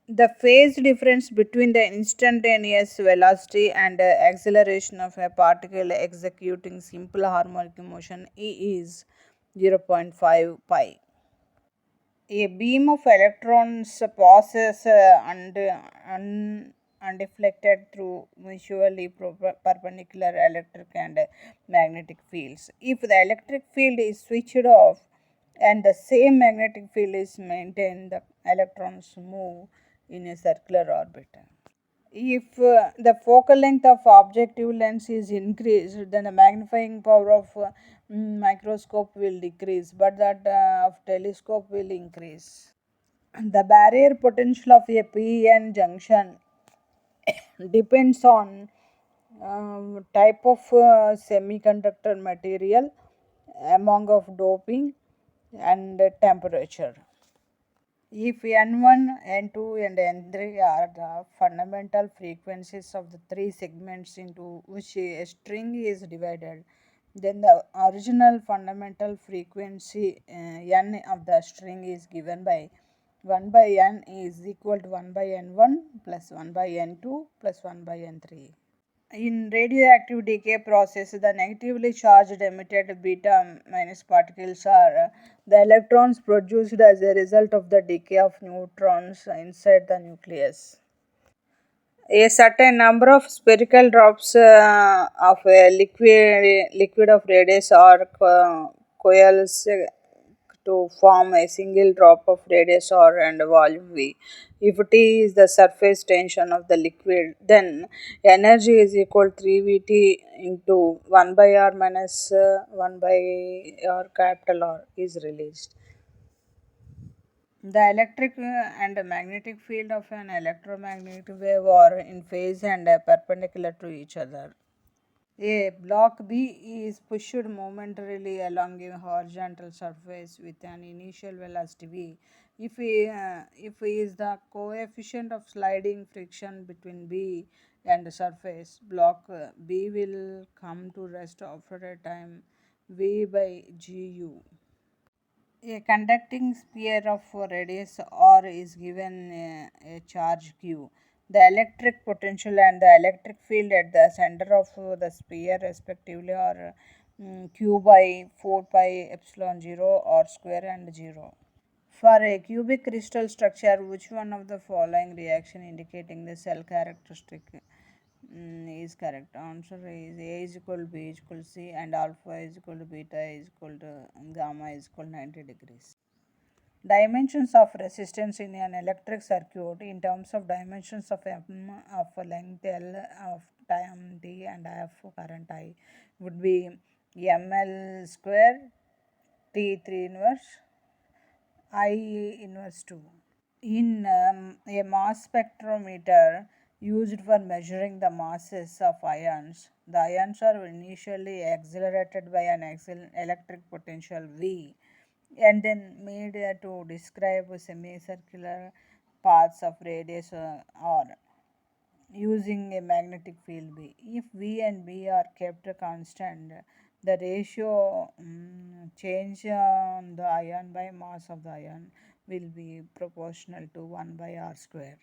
The phase difference between the instantaneous velocity and acceleration of a particle executing simple harmonic motion E is zero point 0.5 pi. A beam of electrons passes undeflected through mutually perpendicular electric and magnetic fields. If the electric field is switched off and the same magnetic field is maintained, the electrons move in a circular orbit. If the focal length of objective lens is increased, then the magnifying power of microscope will decrease, but that of telescope will increase. The barrier potential of a PN junction depends on type of semiconductor material, amount of doping, and temperature. If N1, N2, and N3 are the fundamental frequencies of the three segments into which a string is divided, then the original fundamental frequency N of the string is given by 1 by N is equal to 1 by N1 plus 1 by N2 plus 1 by N3. In radioactive decay process, the negatively charged emitted beta minus particles are the electrons produced as a result of the decay of neutrons inside the nucleus. A certain number of spherical drops of a liquid of radius are coalesce to form a single drop of radius r and volume v. If T is the surface tension of the liquid, then energy is equal to 3Vt into 1 by r minus 1 by r capital R is released. The electric and magnetic field of an electromagnetic wave are in phase and perpendicular to each other. A block B is pushed momentarily along a horizontal surface with an initial velocity v. If V is the coefficient of sliding friction between B and the surface, block B will come to rest after a time V by Gu. A conducting sphere of radius r is given a charge q. The electric potential and the electric field at the center of the sphere respectively are q by 4 pi epsilon 0 r square and 0. For a cubic crystal structure, which one of the following reaction indicating the cell characteristic is correct? Answer is A is equal to B is equal to C and alpha is equal to beta is equal to gamma is equal to 90 degrees. Dimensions of resistance in an electric circuit in terms of dimensions of M of length L of time T and F current I would be ml square T3 inverse I inverse 2. In a mass spectrometer used for measuring the masses of ions, the ions are initially accelerated by an electric potential V and then made to describe semicircular paths of radius r using a magnetic field B. If V and B are kept constant, the ratio change on the ion by mass of the ion will be proportional to 1 by r square.